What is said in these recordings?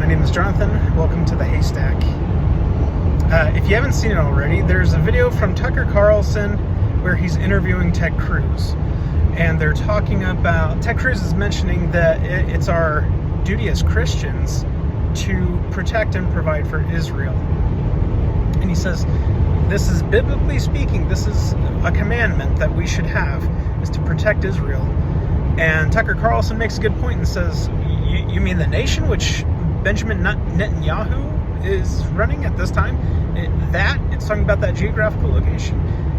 name is Jonathan. Welcome to the Haystack. If you haven't seen it already, there's a video from Tucker Carlson where he's interviewing Ted Cruz. And they're talking about, Ted Cruz is mentioning that it's our duty as Christians to protect and provide for Israel. And he says, this is biblically speaking, this is a commandment that we should have, is to protect Israel. And Tucker Carlson makes a good point and says, you mean the nation which Benjamin Netanyahu is running at this time? It's talking about that geographical location.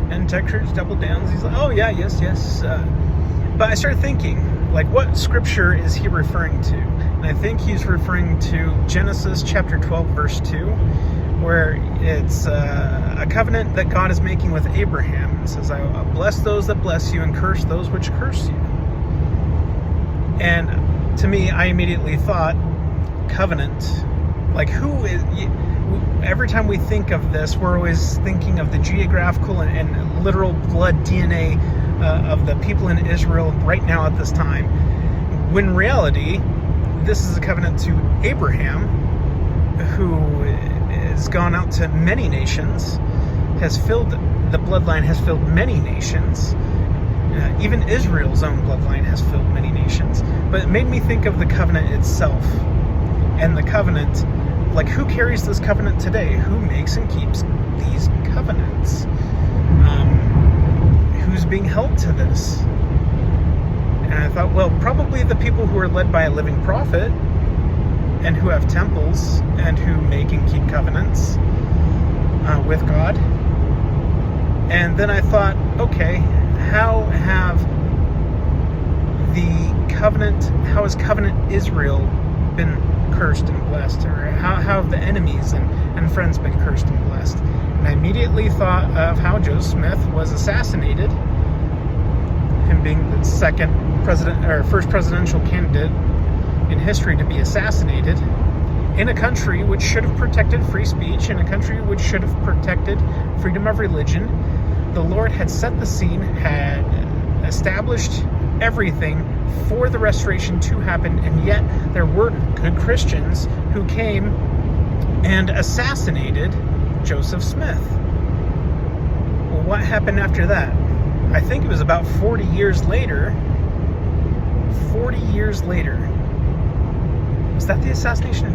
And Ted Cruz doubled down. He's like, oh yeah, yes. But I started thinking, like, what scripture is he referring to? And I think he's referring to Genesis chapter 12, verse 2, where it's a covenant that God is making with Abraham. It says, I'll bless those that bless you and curse those which curse you. And to me, I immediately thought, covenant. Like, who is... Every time we think of this, we're always thinking of the geographical and literal blood DNA of the people in Israel right now at this time. When in reality, this is a covenant to Abraham, who has gone out to many nations, the bloodline has filled many nations. Even Israel's own bloodline has filled many nations. But it made me think of the covenant itself. And the covenant, like, who carries this covenant today? Who makes and keeps these covenants? Who's being held to this? And I thought, well, probably the people who are led by a living prophet and who have temples and who make and keep covenants with God. And then I thought, okay, how has covenant Israel been cursed and blessed? Or how have the enemies and friends been cursed and blessed? And I immediately thought of how Joe Smith was assassinated, him being the first presidential candidate in history to be assassinated, in a country which should have protected free speech, in a country which should have protected freedom of religion. The Lord had set the scene, had established everything for the restoration to happen, and yet there were good Christians who came and assassinated Joseph Smith. Well, what happened after that? I think it was about 40 years later. 40 years later. Was that the assassination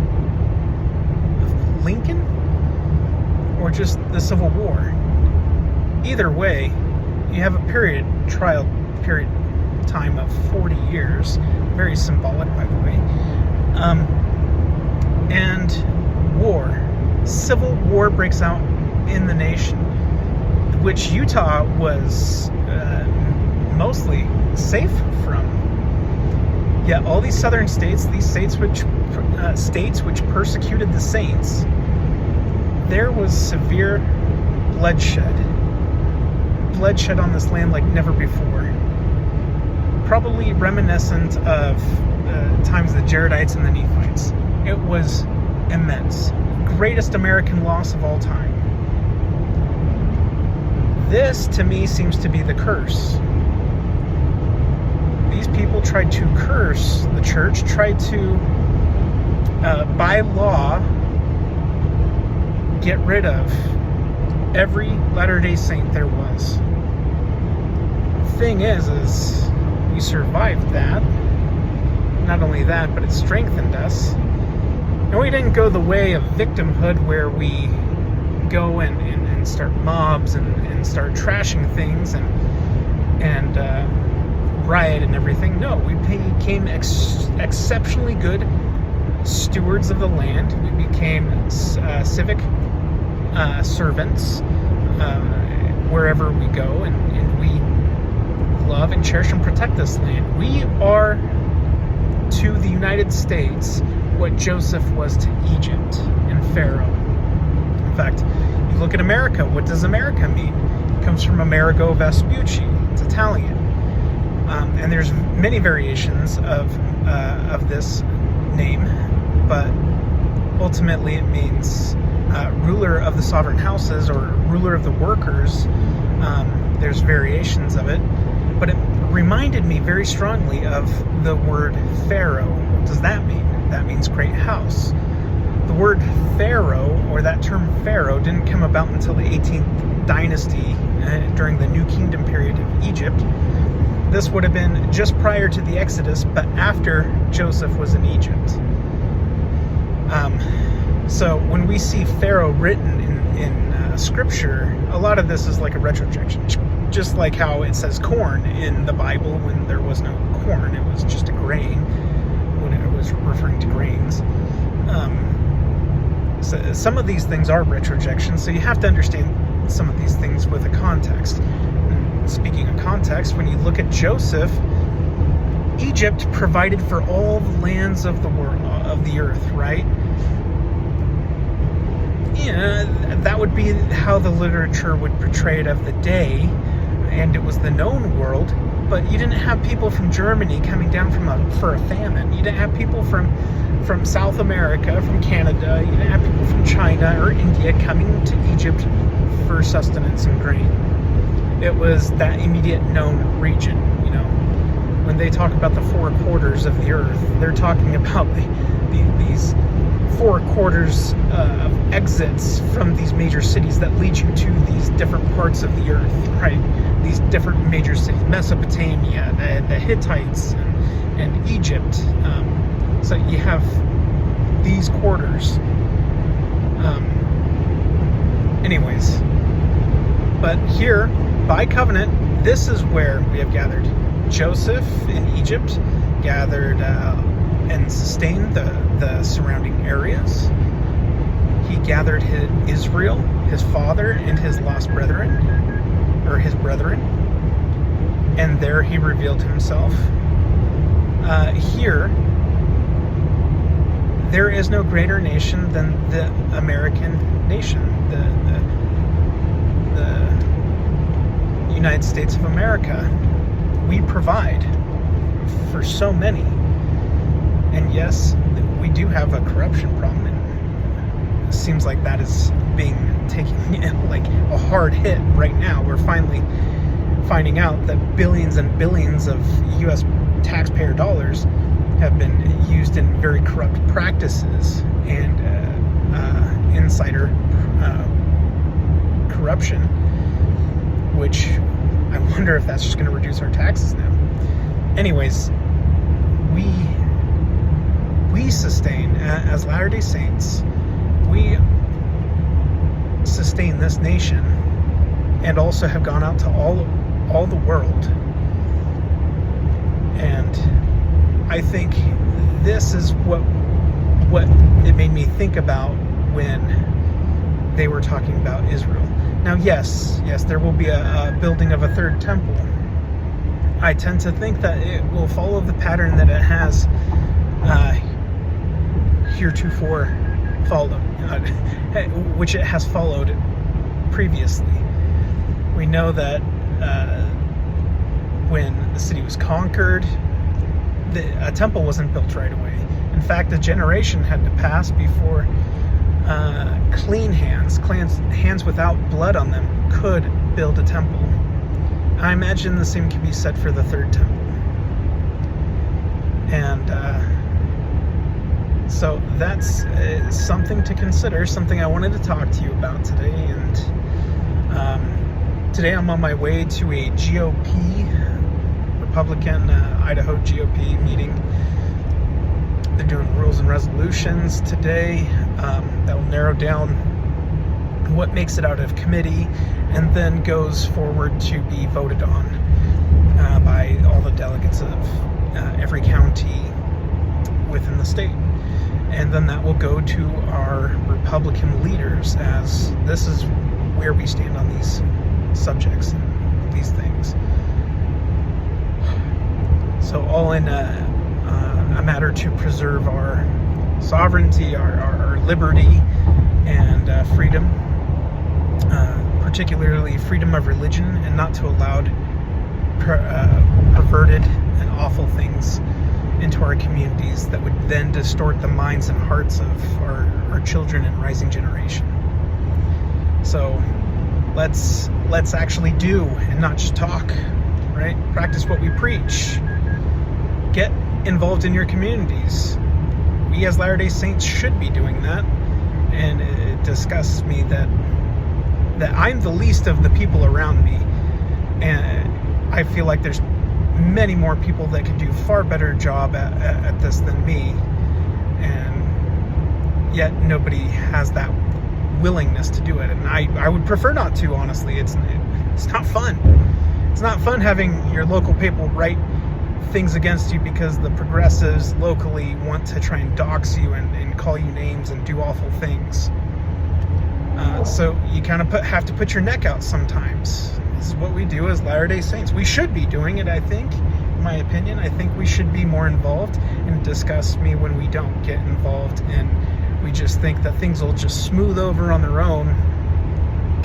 of Lincoln? Or just the Civil War? Either way, you have a trial period time of 40 years. Very symbolic, by the way. And civil war breaks out in the nation, which Utah was mostly safe from. Yet all these southern states, these states which persecuted the saints, there was severe bloodshed on this land like never before. Probably reminiscent of times of the Jaredites and the Nephites. It was immense. Greatest American loss of all time. This, to me, seems to be the curse. These people tried to curse the church, tried to, by law, get rid of every Latter-day Saint there was. The thing is we survived that. Not only that, but it strengthened us. And we didn't go the way of victimhood, where we go and start mobs and start trashing things and riot and everything. No, we became exceptionally good stewards of the land. We became civic servants wherever we go, and we love and cherish and protect this land. We are to the United States what Joseph was to Egypt and Pharaoh. In fact, you look at America. What does America mean? It comes from Amerigo Vespucci. It's Italian. And there's many variations of this name, but ultimately it means ruler of the sovereign houses, or ruler of the workers. There's variations of it, but it reminded me very strongly of the word Pharaoh. What does that mean? That means great house. The word Pharaoh, or that term Pharaoh, didn't come about until the 18th dynasty during the New Kingdom period of Egypt. This would have been just prior to the Exodus, but after Joseph was in Egypt. So when we see Pharaoh written in Scripture, a lot of this is like a retrojection. Just like how it says corn in the Bible when there was no corn, it was just a grain, when it was referring to grains. So some of these things are retrojection, so you have to understand some of these things with a context. Speaking of context, when you look at Joseph, Egypt provided for all the lands of the world, of the earth, right? Yeah, that would be how the literature would portray it of the day, and it was the known world. But you didn't have people from Germany coming down for a famine. You didn't have people from South America, from Canada. You didn't have people from China or India coming to Egypt for sustenance and grain. It was that immediate known region. You know, when they talk about the four quarters of the earth, they're talking about these four quarters of exits from these major cities that lead you to these different parts of the earth, right? These different major cities, Mesopotamia, the Hittites, and Egypt. So you have these quarters. Anyways, but here, by covenant, this is where we have gathered. Joseph in Egypt gathered and sustained the surrounding areas. He gathered Israel, his father, and his lost brethren, or his brethren, and there he revealed himself. Here, there is no greater nation than the American nation, the United States of America. We provide for so many. And yes, we do have a corruption problem. And it seems like that is being taken like a hard hit right now. We're finally finding out that billions and billions of U.S. taxpayer dollars have been used in very corrupt practices and insider corruption, which I wonder if that's just going to reduce our taxes now. Anyways, we sustain, as Latter-day Saints, we sustain this nation and also have gone out to all the world. And I think this is what it made me think about when they were talking about Israel. Now, yes, there will be a building of a third temple. I tend to think that it will follow the pattern that it has heretofore followed, which it has followed previously. We know that when the city was conquered, a temple wasn't built right away. In fact, a generation had to pass before clean hands without blood on them, could build a temple. I imagine the same can be said for the third temple. And so that's something to consider, something I wanted to talk to you about today. And today I'm on my way to a GOP, Republican Idaho GOP meeting. They're doing rules and resolutions today that will narrow down what makes it out of committee and then goes forward to be voted on by all the delegates of every county within the state. And then that will go to our Republican leaders, as this is where we stand on these subjects and these things. So all in a matter to preserve our sovereignty, our liberty, and freedom, particularly freedom of religion, and not to allow perverted and awful things into our communities that would then distort the minds and hearts of our children and rising generation. So let's actually do and not just talk, right? Practice what we preach. Get involved in your communities. We we as Latter-day Saints should be doing that. And it disgusts me that I'm the least of the people around me. And I feel like there's many more people that could do far better job at this than me. And yet nobody has that willingness to do it. And I would prefer not to, honestly. It's not fun. It's not fun having your local people write things against you because the progressives locally want to try and dox you and call you names and do awful things. So you kind of have to put your neck out sometimes. This is what we do as Latter-day Saints. We should be doing it, I think. In my opinion, I think we should be more involved, and it disgusts me when we don't get involved and we just think that things will just smooth over on their own.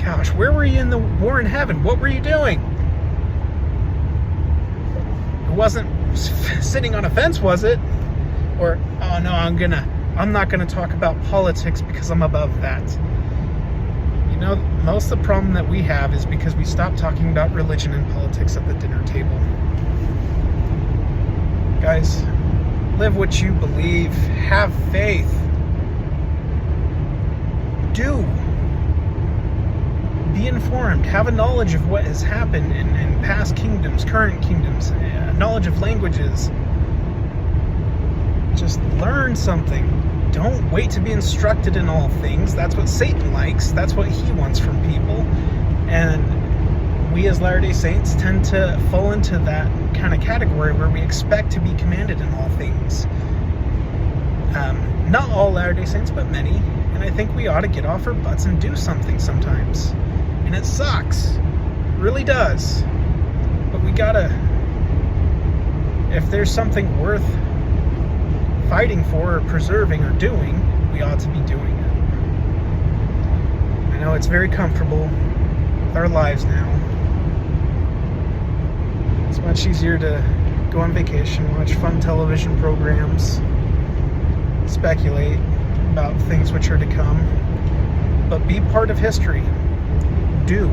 Gosh, where were you in the war in heaven? What were you doing? It wasn't sitting on a fence, was it? Or, oh no, I'm not gonna talk about politics because I'm above that. You know, most of the problem that we have is because we stopped talking about religion and politics at the dinner table. Guys, live what you believe. Have faith. Do. Be informed. Have a knowledge of what has happened in past kingdoms, current kingdoms, knowledge of languages. Just learn something. Don't wait to be instructed in all things. That's what Satan likes. That's what he wants from people. And we as Latter-day Saints tend to fall into that kind of category where we expect to be commanded in all things. Not all Latter-day Saints, but many. And I think we ought to get off our butts and do something sometimes. And it sucks. It really does. But we gotta... If there's something worth fighting for or preserving or doing, we ought to be doing it. I know it's very comfortable with our lives now. It's much easier to go on vacation, watch fun television programs, speculate about things which are to come, but be part of history. Do.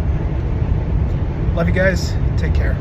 Love you guys. Take care.